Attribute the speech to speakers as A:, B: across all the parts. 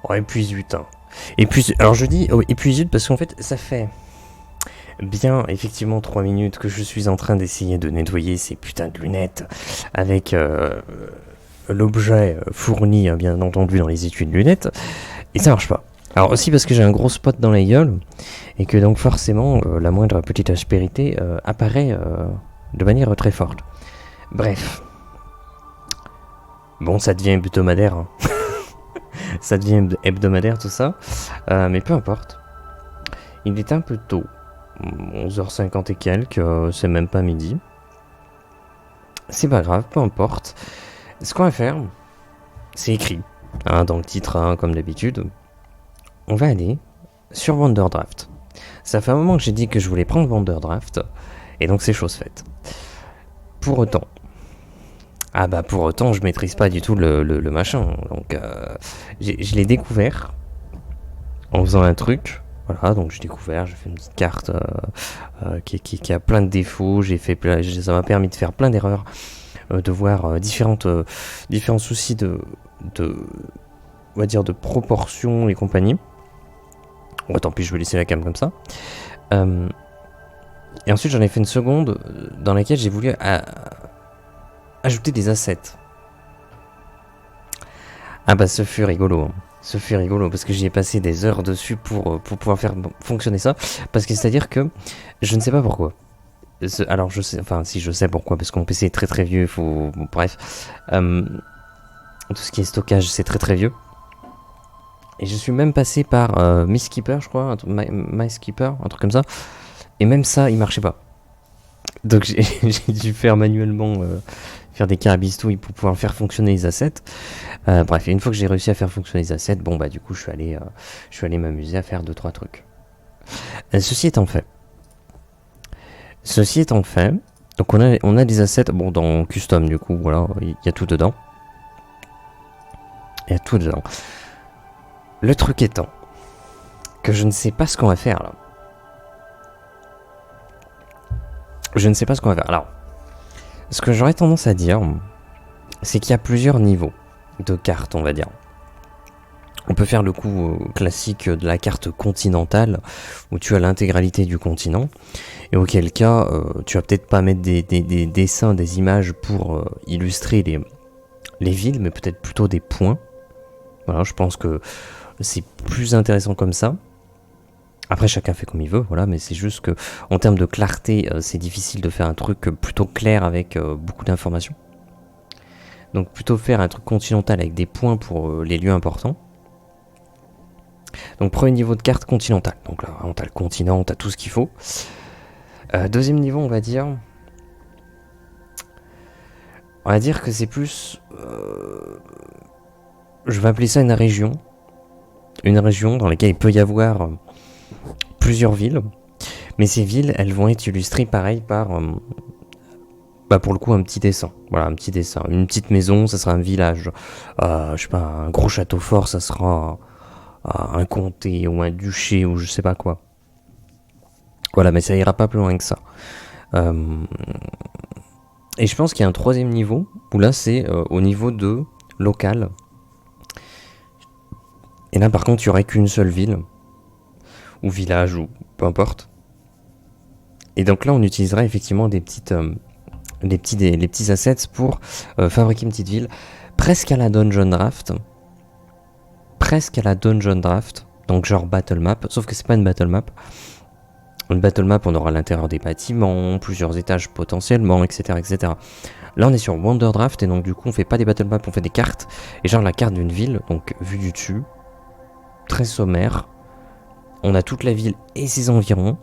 A: Oh, épuise-zut, hein. Alors je dis oh, épuise-zut parce qu'en fait, ça fait bien effectivement 3 minutes que je suis en train d'essayer de nettoyer ces putains de lunettes avec l'objet fourni, bien entendu, dans les étuis de lunettes, et ça marche pas. Alors aussi parce que j'ai un gros spot dans la gueule, et que donc forcément, la moindre petite aspérité apparaît de manière très forte. Bref. Bon, ça devient hebdomadaire, hein. Ça devient hebdomadaire tout ça, mais peu importe. Il est un peu tôt, 11h50 et quelques, c'est même pas midi. C'est pas grave, peu importe. Ce qu'on va faire, c'est écrit, hein, dans le titre, hein, comme d'habitude. On va aller sur Wonderdraft. Ça fait un moment que j'ai dit que je voulais prendre Wonderdraft, et donc c'est chose faite. Pour autant, je maîtrise pas du tout le machin. Donc, je l'ai découvert en faisant un truc. Voilà, donc j'ai découvert, j'ai fait une petite carte qui a plein de défauts. Ça m'a permis de faire plein d'erreurs, de voir différents soucis on va dire, de proportion et compagnie. Bon, tant pis, je vais laisser la cam comme ça. Et ensuite, j'en ai fait une seconde dans laquelle j'ai voulu ajouter des assets. Ah bah, ce fut rigolo. Hein. Ce fut rigolo parce que j'y ai passé des heures dessus pour pouvoir faire fonctionner ça. Parce que c'est-à-dire que je ne sais pas pourquoi. Alors je sais, enfin si je sais pourquoi, parce que mon PC est très très vieux, il faut... Bon, bref. Tout ce qui est stockage, c'est très très vieux. Et je suis même passé par MySkipper, je crois, MySkipper, un truc comme ça. Et même ça, il marchait pas. Donc j'ai dû faire manuellement faire des carabistouilles pour pouvoir faire fonctionner les assets. Bref, et une fois que j'ai réussi à faire fonctionner les assets, bon bah du coup je suis allé m'amuser à faire 2-3 trucs. Ceci étant fait, donc on a des assets, bon dans custom du coup, voilà, il y a tout dedans. Il y a tout dedans. Le truc étant que je ne sais pas ce qu'on va faire là. Je ne sais pas ce qu'on va faire. Alors, ce que j'aurais tendance à dire, c'est qu'il y a plusieurs niveaux de cartes, on va dire. On peut faire le coup classique de la carte continentale, où tu as l'intégralité du continent, et auquel cas, tu vas peut-être pas mettre des dessins, des images pour illustrer les villes, mais peut-être plutôt des points. Voilà, je pense que c'est plus intéressant comme ça. Après, chacun fait comme il veut, voilà, mais c'est juste que, en termes de clarté, c'est difficile de faire un truc plutôt clair avec beaucoup d'informations. Donc, plutôt faire un truc continental avec des points pour les lieux importants. Donc, premier niveau de carte continentale. Donc là, vraiment, t'as le continent, t'as tout ce qu'il faut. Deuxième niveau, on va dire que c'est plus... je vais appeler ça une région. Une région dans laquelle il peut y avoir plusieurs villes. Mais ces villes, elles vont être illustrées pareil par... pour le coup, un petit dessin. Voilà, un petit dessin. Une petite maison, ça sera un village. Je sais pas, un gros château fort, ça sera un comté ou un duché ou je sais pas quoi. Voilà, mais ça ira pas plus loin que ça. Et je pense qu'il y a un troisième niveau, où là c'est au niveau de local. Et là par contre, il n'y aurait qu'une seule ville, ou village, ou peu importe. Et donc là, on utiliserait effectivement les petits assets pour fabriquer une petite ville, presque à la Dungeon Draft. Donc genre Battle Map, sauf que c'est pas une Battle Map. Une battle map, on aura l'intérieur des bâtiments, plusieurs étages potentiellement, etc., etc. Là, on est sur Wonderdraft et donc du coup, on fait pas des battle maps, on fait des cartes. Et genre la carte d'une ville, donc vue du dessus, très sommaire. On a toute la ville et ses environs.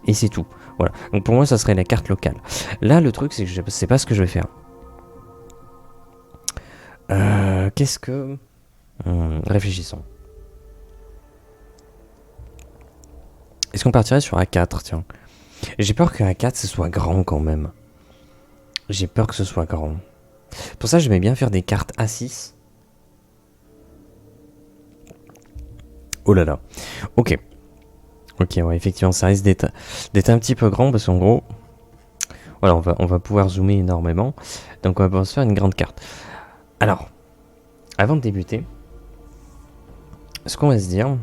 A: Et c'est tout. Voilà. Donc pour moi, ça serait la carte locale. Là, le truc, c'est que je sais pas ce que je vais faire. Qu'est-ce que... réfléchissons. Est-ce qu'on partirait sur A4, tiens? J'ai peur que A4 ce soit grand quand même. J'ai peur que ce soit grand. Pour ça, j'aimais bien faire des cartes A6. Oh là là. Ok. Ok, ouais, effectivement, ça risque d'être un petit peu grand parce qu'en gros... Voilà, on va pouvoir zoomer énormément. Donc on va pouvoir se faire une grande carte. Alors, avant de débuter... ce qu'on va se dire...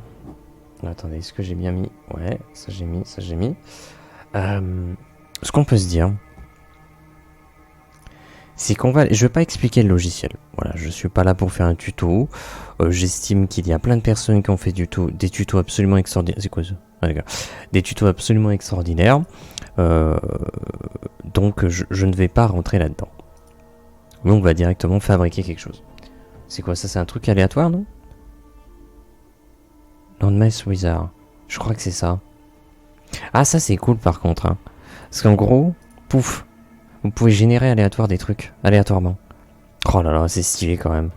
A: Attendez, est-ce que j'ai bien mis? Ouais, ça j'ai mis, ça j'ai mis. Ce qu'on peut se dire, c'est qu'on va... Je vais pas expliquer le logiciel. Voilà, je suis pas là pour faire un tuto. J'estime qu'il y a plein de personnes qui ont fait des tutos absolument extraordinaires. C'est quoi ça? Ah, d'accord. Des tutos absolument extraordinaires. Donc je ne vais pas rentrer là-dedans. Mais on va directement fabriquer quelque chose. C'est quoi ça? C'est un truc aléatoire, non? Landmass Wizard. Je crois que c'est ça. Ah, ça c'est cool par contre. Hein. Parce qu'en gros, pouf, vous pouvez générer aléatoirement. Oh là là, c'est stylé quand même.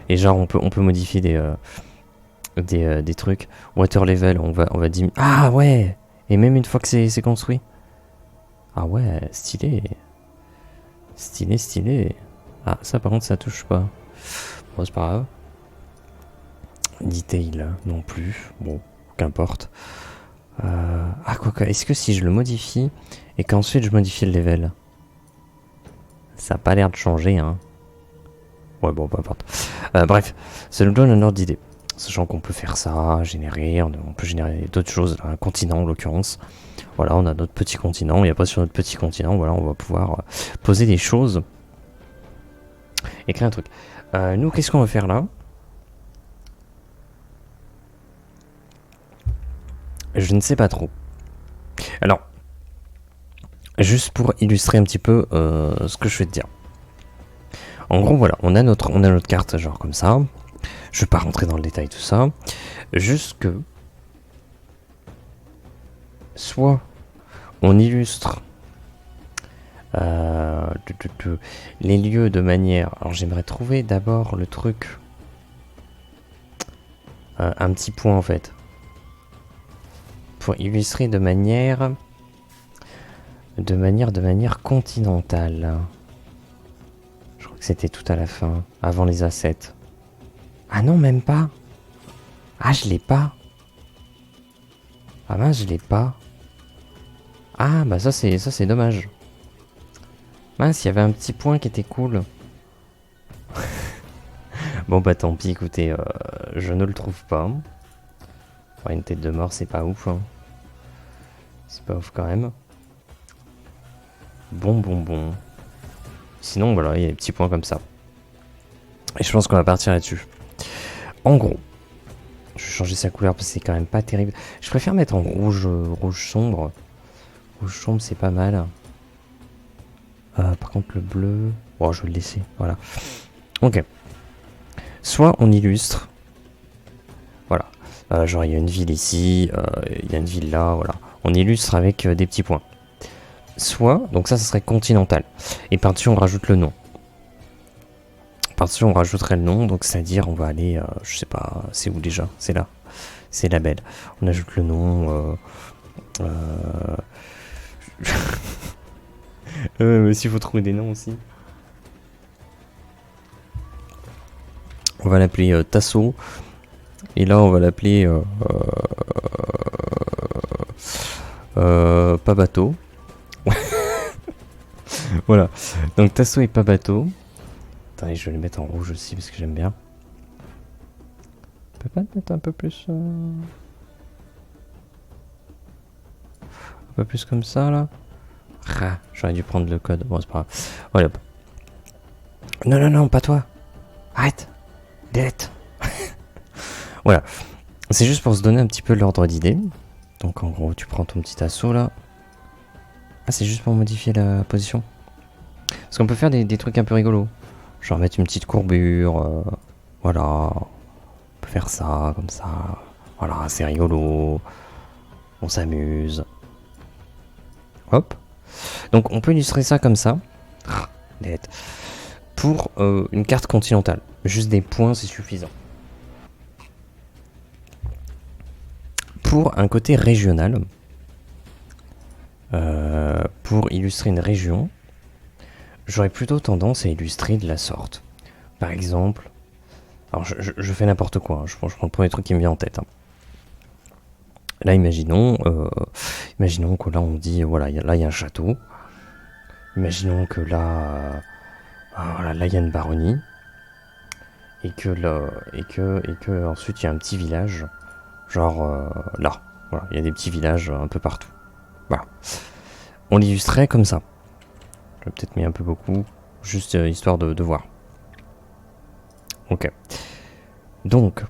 A: Et genre, on peut modifier des trucs. Water level, on va diminuer. Ah ouais. Et même une fois que c'est construit. Ah ouais, stylé. Stylé, stylé. Ah, ça par contre, ça touche pas. Bon, c'est pas grave. Detail non plus. Bon, qu'importe. Ah, quoi, est-ce que si je le modifie et qu'ensuite je modifie le level, ça a pas l'air de changer, hein. Ouais, bon, peu importe. Bref, ça nous donne un ordre d'idée. Sachant qu'on peut faire ça, générer, on peut générer d'autres choses, un continent en l'occurrence. Voilà, on a notre petit continent, et après sur notre petit continent, voilà, on va pouvoir poser des choses. Et créer un truc. Nous, qu'est-ce qu'on va faire là? Je ne sais pas trop. Alors, juste pour illustrer un petit peu ce que je vais te dire. En gros, voilà, on a notre carte genre comme ça. Je vais pas rentrer dans le détail tout ça. Juste que soit on illustre les lieux de manière... Alors j'aimerais trouver d'abord le truc... un petit point en fait. Pour illustrer de manière continentale. Je crois que c'était tout à la fin, avant les assets. Ah non, même pas. Ah, je l'ai pas. Ah mince, je l'ai pas. Ah bah ça c'est dommage. Mince, il y avait un petit point qui était cool. Bon bah tant pis, écoutez, je ne le trouve pas. Ouais, une tête de mort, c'est pas ouf. Hein. C'est pas ouf quand même. Bon. Sinon voilà, il y a des petits points comme ça. Et je pense qu'on va partir là-dessus. En gros, je vais changer sa couleur parce que c'est quand même pas terrible. Je préfère mettre en rouge sombre. Rouge sombre, c'est pas mal. Par contre, le bleu... Bon, je vais le laisser, voilà. Ok. Soit on illustre. Voilà. Genre, il y a une ville ici, il y a une ville là, voilà. On illustre avec des petits points. Soit, donc ça serait continental. Et par-dessus, on rajoute le nom. Par-dessus, on rajouterait le nom, donc c'est-à-dire, on va aller, je sais pas, c'est où déjà? C'est là. C'est la belle. On ajoute le nom... mais s'il faut trouver des noms aussi. On va l'appeler Tasso. Et là, on va l'appeler pas bateau. Voilà. Donc Tasso et pas bateau. Attendez, je vais le mettre en rouge aussi parce que j'aime bien. On peut pas le mettre un peu plus un peu plus comme ça là. Ah, j'aurais dû prendre le code. Bon, c'est pas grave. Voilà. Non, pas toi. Arrête. Delete. Voilà. C'est juste pour se donner un petit peu l'ordre d'idée. Donc en gros, tu prends ton petit assaut là. Ah, c'est juste pour modifier la position. Parce qu'on peut faire des trucs un peu rigolos. Genre mettre une petite courbure. Voilà. On peut faire ça, comme ça. Voilà, c'est rigolo. On s'amuse. Hop. Donc on peut illustrer ça comme ça. Pour une carte continentale. Juste des points, c'est suffisant. Pour un côté régional, pour illustrer une région, j'aurais plutôt tendance à illustrer de la sorte. Par exemple, alors je fais n'importe quoi, hein, je prends le premier truc qui me vient en tête. Hein. Là, imaginons que là on dit, voilà, là il y a un château. Imaginons que là, voilà, là il y a une baronnie. et que ensuite il y a un petit village, genre là. Voilà, il y a des petits villages un peu partout. Voilà. On l'illustrait comme ça. Je vais peut-être mis un peu beaucoup, juste histoire de voir. Ok. Donc,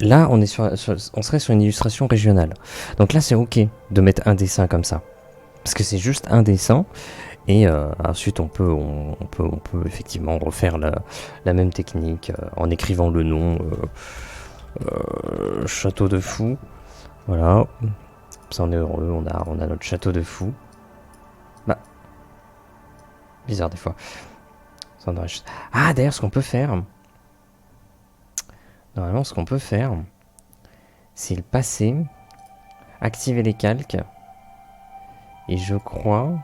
A: là, on serait sur une illustration régionale. Donc là, c'est ok de mettre un dessin comme ça. Parce que c'est juste un dessin. Et ensuite, on peut effectivement refaire la même technique en écrivant le nom Château de Fou. Voilà. Ça, on est heureux. On a notre Château de Fou. Bah. Bizarre des fois. Ah, d'ailleurs, ce qu'on peut faire. Normalement, ce qu'on peut faire, c'est le passer, activer les calques, et je crois...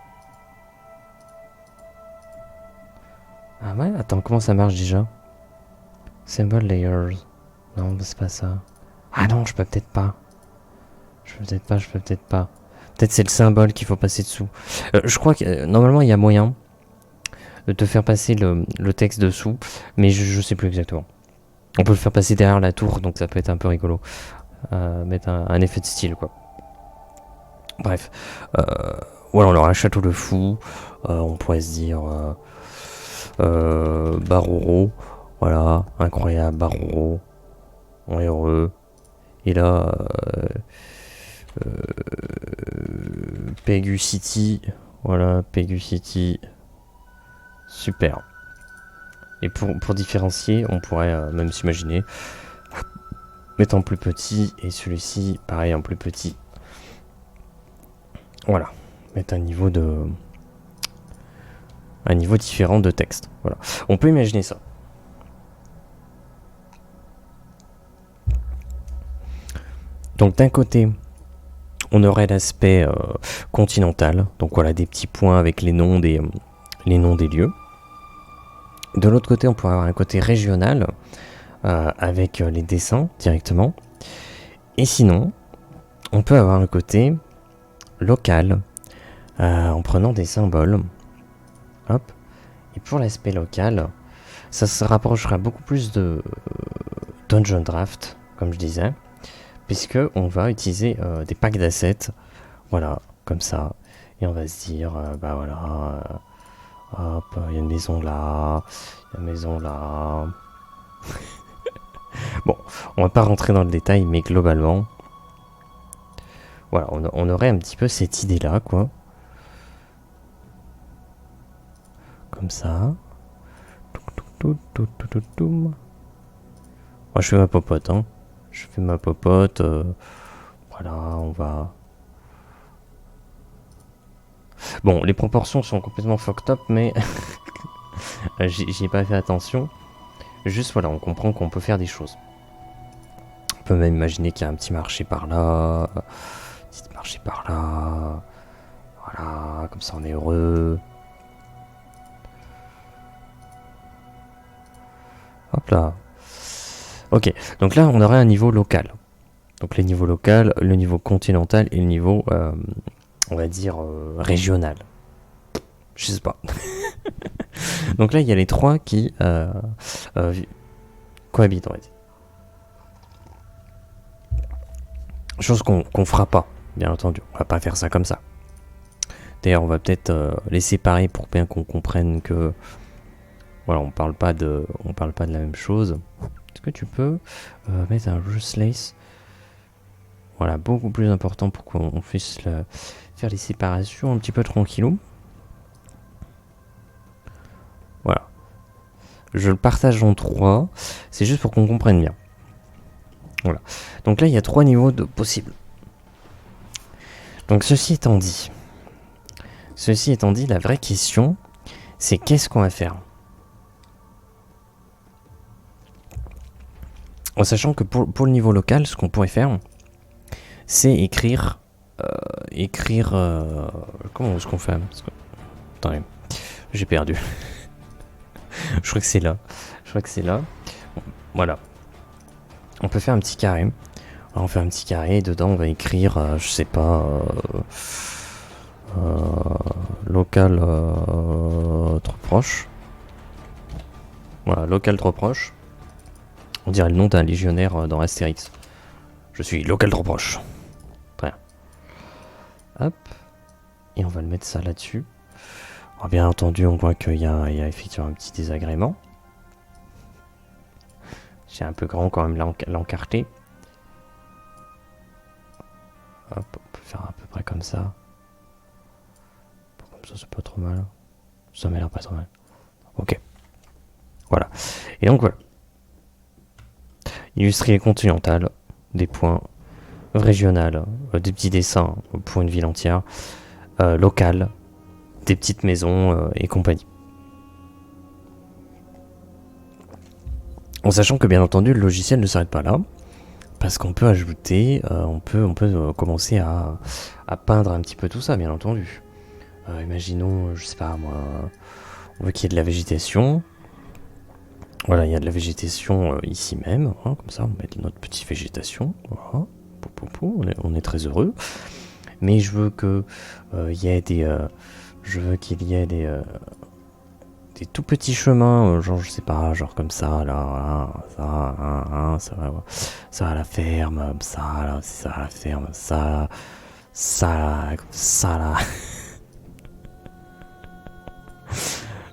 A: Ah ouais, attends, comment ça marche déjà? Symbol layers. Non, c'est pas ça. Ah non, je peux peut-être pas. Je peux peut-être pas. Peut-être c'est le symbole qu'il faut passer dessous. Je crois que normalement il y a moyen de te faire passer le texte dessous, mais je sais plus exactement. On peut le faire passer derrière la tour, donc ça peut être un peu rigolo. Mettre un effet de style, quoi. Bref. Voilà, on aura un château de fou. On pourrait se dire... Baroro. Voilà, incroyable, Baroro. On est heureux. Et là... Pegu City. Voilà, Pegu City. Super. Et pour différencier, on pourrait même s'imaginer mettre en plus petit et celui-ci, pareil, en plus petit. Voilà. Mettre un niveau différent de texte. Voilà. On peut imaginer ça. Donc d'un côté, on aurait l'aspect continental. Donc voilà, des petits points avec les noms des lieux. De l'autre côté, on pourrait avoir un côté régional avec les dessins directement. Et sinon, on peut avoir un côté local en prenant des symboles. Hop. Et pour l'aspect local, ça se rapprochera beaucoup plus de Dungeon Draft, comme je disais, puisque on va utiliser des packs d'assets, voilà, comme ça. Et on va se dire, bah voilà... hop, il y a une maison là, il y a une maison là. Bon, on va pas rentrer dans le détail, mais globalement, voilà, on aurait un petit peu cette idée-là, quoi. Comme ça. Moi, je fais ma popote, hein. Je fais ma popote. Voilà, on va... Bon, les proportions sont complètement fucked up, mais... j'y ai pas fait attention. Juste, voilà, on comprend qu'on peut faire des choses. On peut même imaginer qu'il y a un petit marché par là. Petit marché par là. Voilà, comme ça on est heureux. Hop là. Ok, donc là on aurait un niveau local. Donc le niveau local, le niveau continental et le niveau, on va dire, régional. Je sais pas. Donc là il y a les trois qui cohabitent, on va dire. Chose qu'on fera pas, bien entendu. On va pas faire ça comme ça. D'ailleurs, on va peut-être les séparer pour bien qu'on comprenne que... Voilà, on parle pas de la même chose. Est-ce que tu peux mettre un Ruthless? Voilà, beaucoup plus important pour qu'on puisse faire les séparations un petit peu tranquillou. Voilà. Je le partage en 3. C'est juste pour qu'on comprenne bien. Voilà. Donc là, il y a 3 niveaux de possibles. Donc ceci étant dit, la vraie question, c'est qu'est-ce qu'on va faire? En sachant que pour le niveau local, ce qu'on pourrait faire, c'est écrire... comment est-ce qu'on fait? Attendez, j'ai perdu. Je crois que c'est là. Voilà. On peut faire un petit carré. Alors, on fait un petit carré et dedans on va écrire, je sais pas, local proche. Voilà, local trop proche. On dirait le nom d'un légionnaire dans Astérix. Je suis local trop proche. Très bien. Hop. Et on va le mettre ça là-dessus. Alors, bien entendu, on voit qu'il y a effectivement un petit désagrément. C'est un peu grand quand même l'encarté. Hop, on peut faire à peu près comme ça. Comme ça, c'est pas trop mal. Ça m'a l'air pas trop mal. Ok. Voilà. Et donc voilà. Illustré continental, des points régional, des petits dessins pour une ville entière, local, des petites maisons et compagnie. En sachant que bien entendu le logiciel ne s'arrête pas là, parce qu'on peut ajouter, on peut commencer à peindre un petit peu tout ça, bien entendu. Imaginons, je sais pas moi, on veut qu'il y ait de la végétation. Voilà, il y a de la végétation ici même, hein, comme ça on met notre petite végétation. Voilà. On est très heureux. Mais je veux que y ait qu'il y ait des tout petits chemins, genre je sais pas, genre comme ça là, ça va à la ferme, ça là, ça à la ferme, ça là.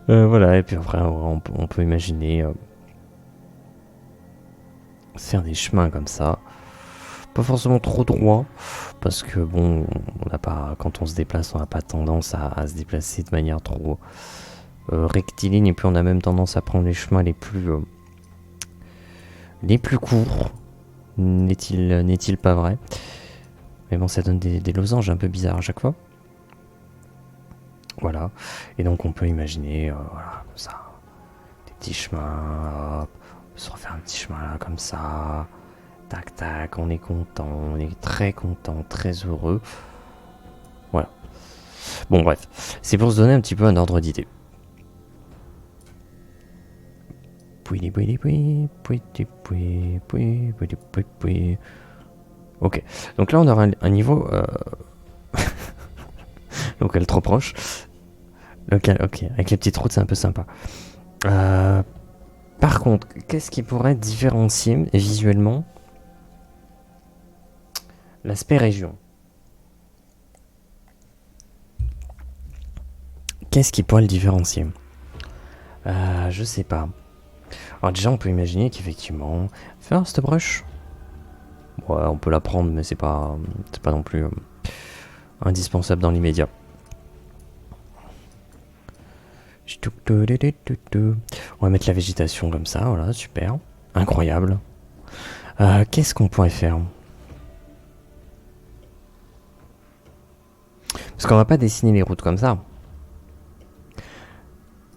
A: Voilà, et puis après on peut imaginer faire des chemins comme ça, pas forcément trop droit, parce que bon, on n'a pas, quand on se déplace, on n'a pas tendance à se déplacer de manière trop rectiligne, et puis on a même tendance à prendre les chemins les plus courts. N'est-il pas vrai? Mais bon, ça donne des losanges un peu bizarres à chaque fois. Voilà, et donc on peut imaginer, voilà, comme ça, des petits chemins, hop, on peut se refaire un petit chemin là, comme ça, tac tac, on est content, on est très content, très heureux. Voilà. Bon bref, c'est pour se donner un petit peu un ordre d'idée. Ok, donc là on aura un niveau local trop proche. Local, ok, avec les petites routes c'est un peu sympa. Par contre, qu'est-ce qui pourrait différencier visuellement l'aspect région? Qu'est-ce qui pourrait le différencier? Je sais pas. Alors déjà on peut imaginer qu'effectivement faire cette brush, ouais, on peut la prendre, mais c'est pas non plus indispensable dans l'immédiat. On va mettre la végétation comme ça, voilà, super, incroyable. Qu'est-ce qu'on pourrait faire? Parce qu'on va pas dessiner les routes comme ça.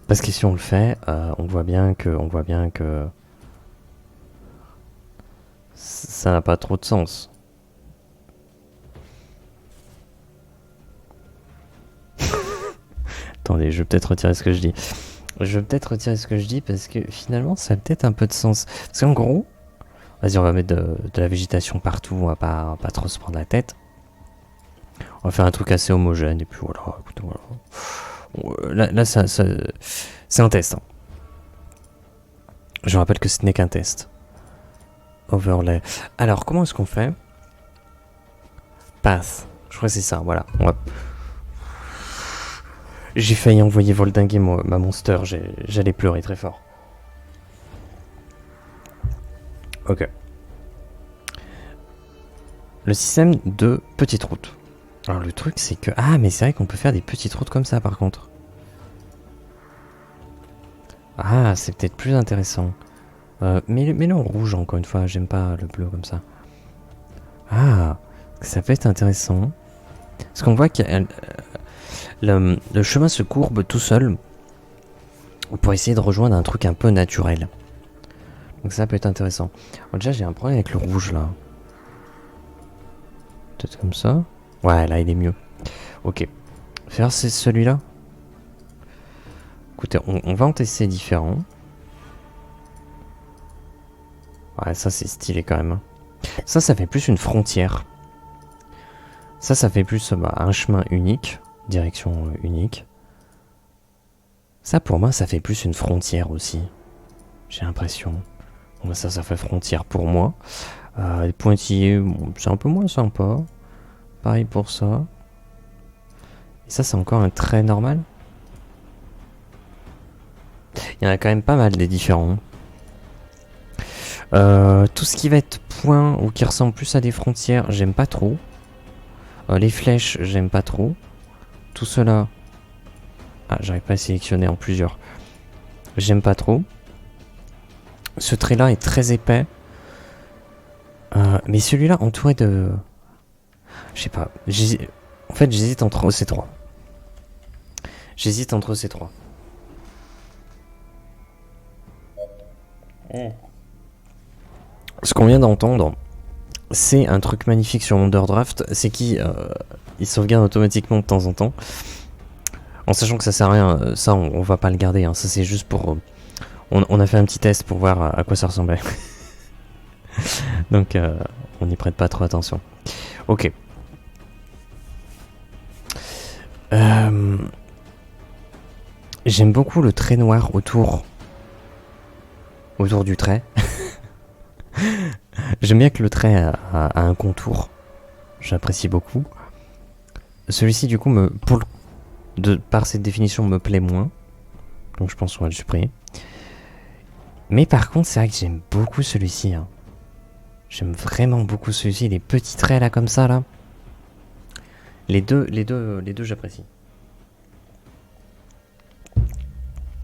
A: Parce que si on le fait, on voit bien que ça n'a pas trop de sens. Attendez, je vais peut-être retirer ce que je dis. Parce que finalement, ça a peut-être un peu de sens. Parce qu'en gros, vas-y, on va mettre de la végétation partout, on va pas trop se prendre la tête. On va faire un truc assez homogène, et puis voilà, écoutez, voilà. Là ça c'est un test. Hein. Je rappelle que ce n'est qu'un test. Overlay. Alors, comment est-ce qu'on fait? Path. Je crois que c'est ça, voilà. J'ai failli envoyer voldinguer ma monster, j'allais pleurer très fort. Ok. Le système de petites routes. Alors le truc c'est que... Ah mais c'est vrai qu'on peut faire des petites routes comme ça par contre. Ah c'est peut-être plus intéressant. Mais non, rouge encore une fois, j'aime pas le bleu comme ça. Ah, ça peut être intéressant. Parce qu'on voit que le chemin se courbe tout seul pour essayer de rejoindre un truc un peu naturel. Donc ça peut être intéressant. Alors déjà j'ai un problème avec le rouge là. Peut-être comme ça. Ouais, là il est mieux. Ok. Faire c'est celui-là. Écoutez, on va en tester différents. Ouais, ça c'est stylé quand même. Ça fait plus une frontière. Ça fait plus un chemin unique. Direction unique. Ça, pour moi, ça fait plus une frontière aussi. J'ai l'impression. Bon, ça fait frontière pour moi. Les pointillés, bon, c'est un peu moins sympa. Pareil pour ça. Et ça, c'est encore un trait normal. Il y en a quand même pas mal des différents. Tout ce qui va être point ou qui ressemble plus à des frontières, j'aime pas trop. Les flèches, j'aime pas trop. Tout cela... Ah, j'arrive pas à sélectionner en plusieurs. J'aime pas trop. Ce trait-là est très épais. Mais celui-là, entouré de... Je sais pas. En fait, j'hésite entre ces trois. J'hésite entre ces trois. Ce qu'on vient d'entendre, c'est un truc magnifique sur Wonderdraft, c'est qu'il sauvegarde automatiquement de temps en temps. En sachant que ça sert à rien, ça on va pas le garder, hein. Ça c'est juste pour... on a fait un petit test pour voir à quoi ça ressemblait. Donc on n'y prête pas trop attention. Ok. J'aime beaucoup le trait noir autour du trait. J'aime bien que le trait a un contour. J'apprécie beaucoup. Celui-ci du coup par cette définition me plaît moins. Donc je pense qu'on va le supprimer. Mais par contre c'est vrai que j'aime beaucoup celui-ci. Hein. J'aime vraiment beaucoup celui-ci. Les petits traits là comme ça là. Les deux j'apprécie.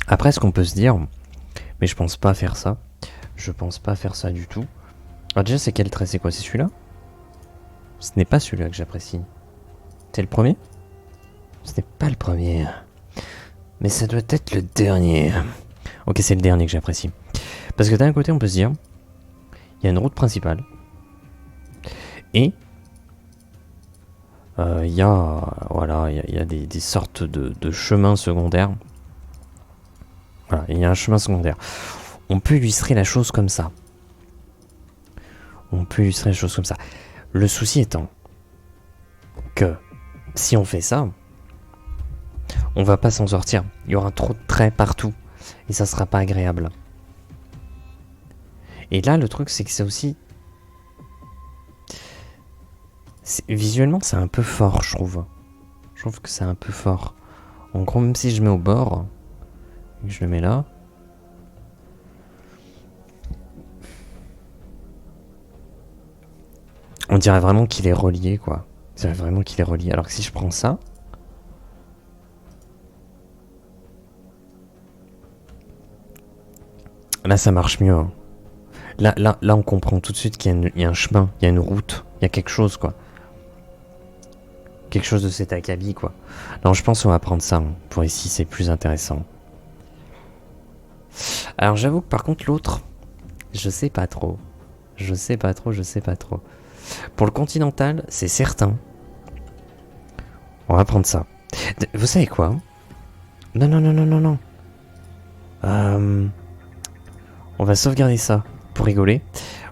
A: Après ce qu'on peut se dire, mais je pense pas faire ça. Je pense pas faire ça du tout. Alors déjà c'est quel trait? C'est quoi? C'est celui-là? Ce n'est pas celui-là que j'apprécie. C'est le premier? Ce n'est pas le premier. Mais ça doit être le dernier. Ok, c'est le dernier que j'apprécie. Parce que d'un côté on peut se dire, il y a une route principale. Et il y a des sortes de chemins secondaires. Voilà, il y a un chemin secondaire. On peut illustrer la chose comme ça. Le souci étant que si on fait ça, on va pas s'en sortir. Il y aura trop de traits partout. Et ça sera pas agréable. Et là, le truc, c'est que c'est aussi... Visuellement, c'est un peu fort, je trouve. Je trouve que c'est un peu fort. En gros, même si je mets au bord, et que je le mets là... On dirait vraiment qu'il est relié, quoi. On dirait vraiment qu'il est relié. Alors que si je prends ça... Là, ça marche mieux. Hein. Là, on comprend tout de suite qu'il y a un chemin, il y a une route, il y a quelque chose, quoi. Quelque chose de cet acabit, quoi. Non, je pense qu'on va prendre ça. Hein. Pour ici, c'est plus intéressant. Alors, j'avoue que par contre, l'autre, je sais pas trop. Pour le continental, c'est certain. On va prendre ça. Vous savez quoi? Non. On va sauvegarder ça pour rigoler.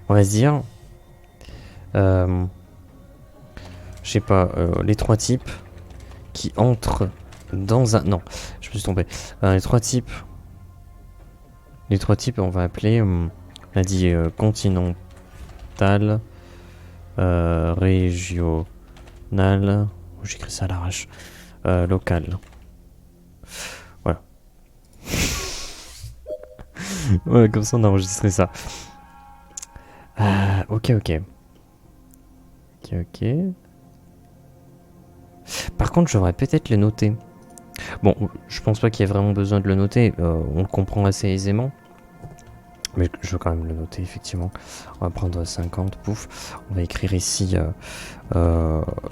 A: On va se dire... je sais pas, les trois types qui entrent dans un... Non, je me suis trompé. Les trois types, on va appeler... on a dit continental, régional... J'écris ça à l'arrache. Local. Voilà. Ouais, comme ça on a enregistré ça. Ok. Par contre, je devrais peut-être le noter. Bon, je pense pas qu'il y ait vraiment besoin de le noter. On le comprend assez aisément. Mais je veux quand même le noter, effectivement. On va prendre 50, pouf. On va écrire ici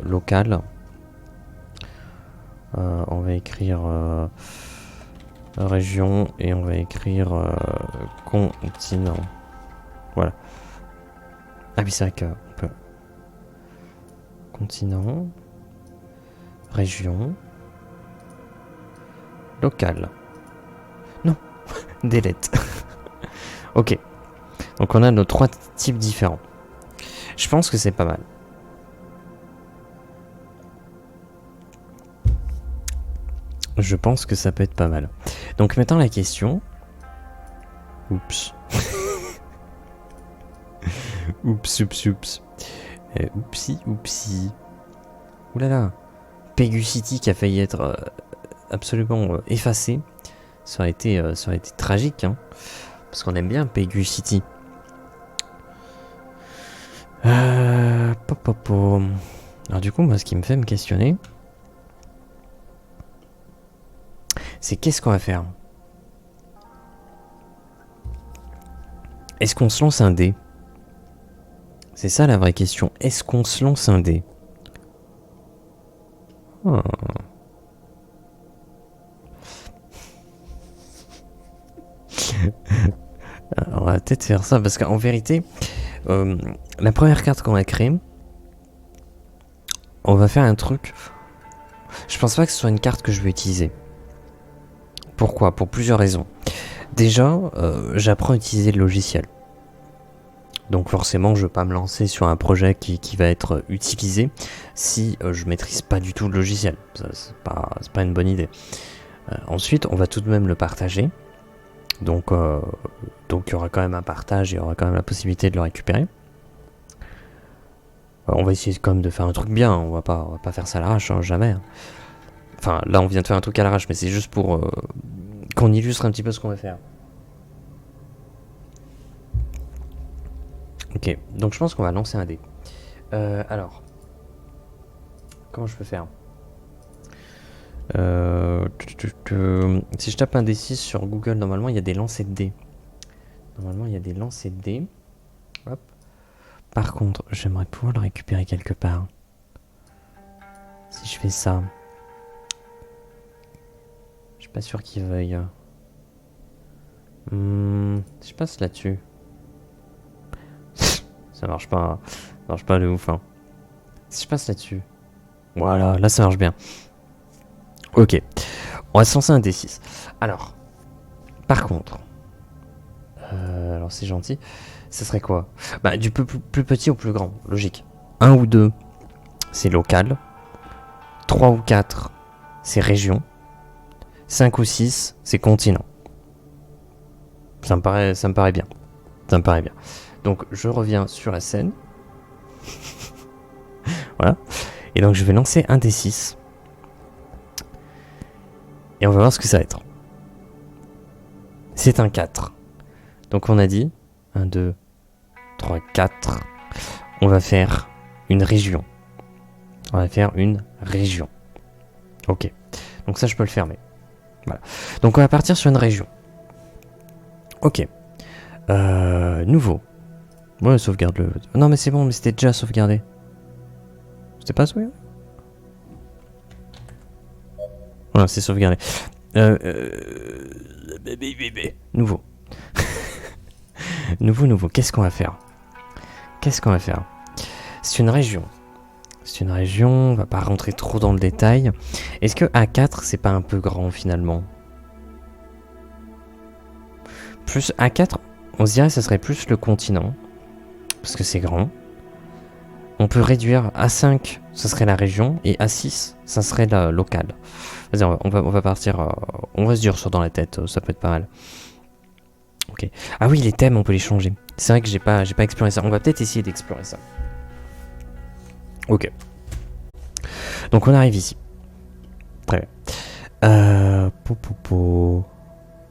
A: local. On va écrire région et on va écrire continent. Voilà. Ah oui, c'est vrai qu'on peut. Continent. Région. Local. Non. Delete. Ok. Donc on a nos trois types différents. Je pense que c'est pas mal. Je pense que ça peut être pas mal. Donc maintenant la question... Oups. Oups. Oupsie. Oulala. Peggy qui a failli être absolument effacé. Ça aurait été tragique, hein. Parce qu'on aime bien Peggy. Alors du coup, moi, ce qui me fait me questionner, c'est qu'est-ce qu'on va faire? Est-ce qu'on se lance un dé? C'est ça la vraie question. Est-ce qu'on se lance un dé? Alors, on va peut-être faire ça parce qu'en vérité, la première carte qu'on va créer, on va faire un truc. Je pense pas que ce soit une carte que je vais utiliser. Pourquoi? Pour plusieurs raisons. Déjà, j'apprends à utiliser le logiciel. Donc forcément, je ne vais pas me lancer sur un projet qui va être utilisé si je maîtrise pas du tout le logiciel. Ça, c'est pas une bonne idée. Ensuite, on va tout de même le partager. Donc il y aura quand même un partage, il y aura quand même la possibilité de le récupérer. On va essayer quand même de faire un truc bien, on va pas faire ça à l'arrache, hein, jamais. Enfin, là on vient de faire un truc à l'arrache, mais c'est juste pour qu'on illustre un petit peu ce qu'on va faire. Ok, donc je pense qu'on va lancer un dé. Alors, comment je peux faire? Si je tape un D6 sur Google, normalement il y a des lancers de dés. Hop. Par contre, j'aimerais pouvoir le récupérer quelque part. Si je fais ça, je suis pas sûr qu'il veuille. Je passe là-dessus. Ça marche pas de ouf, hein. Si je passe là-dessus. Voilà, là ça marche bien. Ok. On va se lancer un D6. Alors. Par contre. Alors c'est gentil. Ça serait quoi? Bah du plus petit au plus grand. Logique. 1 ou 2, c'est local. 3 ou 4, c'est région. 5 ou 6, c'est continent. Ça me paraît bien. Donc je reviens sur la scène. Voilà. Et donc je vais lancer un D6. Et on va voir ce que ça va être. C'est un 4. Donc on a dit 1, 2, 3, 4. On va faire une région. Ok. Donc ça je peux le fermer. Voilà. Donc on va partir sur une région. Ok. Nouveau. Ouais, sauvegarde le... Non mais c'est bon, mais c'était déjà sauvegardé. C'était pas sauvegardé? Voilà, c'est sauvegardé. Nouveau. Nouveau. Qu'est-ce qu'on va faire? C'est une région. On va pas rentrer trop dans le détail. Est-ce que A4, c'est pas un peu grand finalement? Plus A4, on se dirait que ce serait plus le continent. Parce que c'est grand. On peut réduire A5, ça serait la région. Et A6, ça serait la locale. Vas-y, on va partir. On va se dire ça dans la tête, ça peut être pas mal. Ok. Ah oui, les thèmes, on peut les changer. C'est vrai que j'ai pas exploré ça. On va peut-être essayer d'explorer ça. Ok. Donc on arrive ici. Très bien.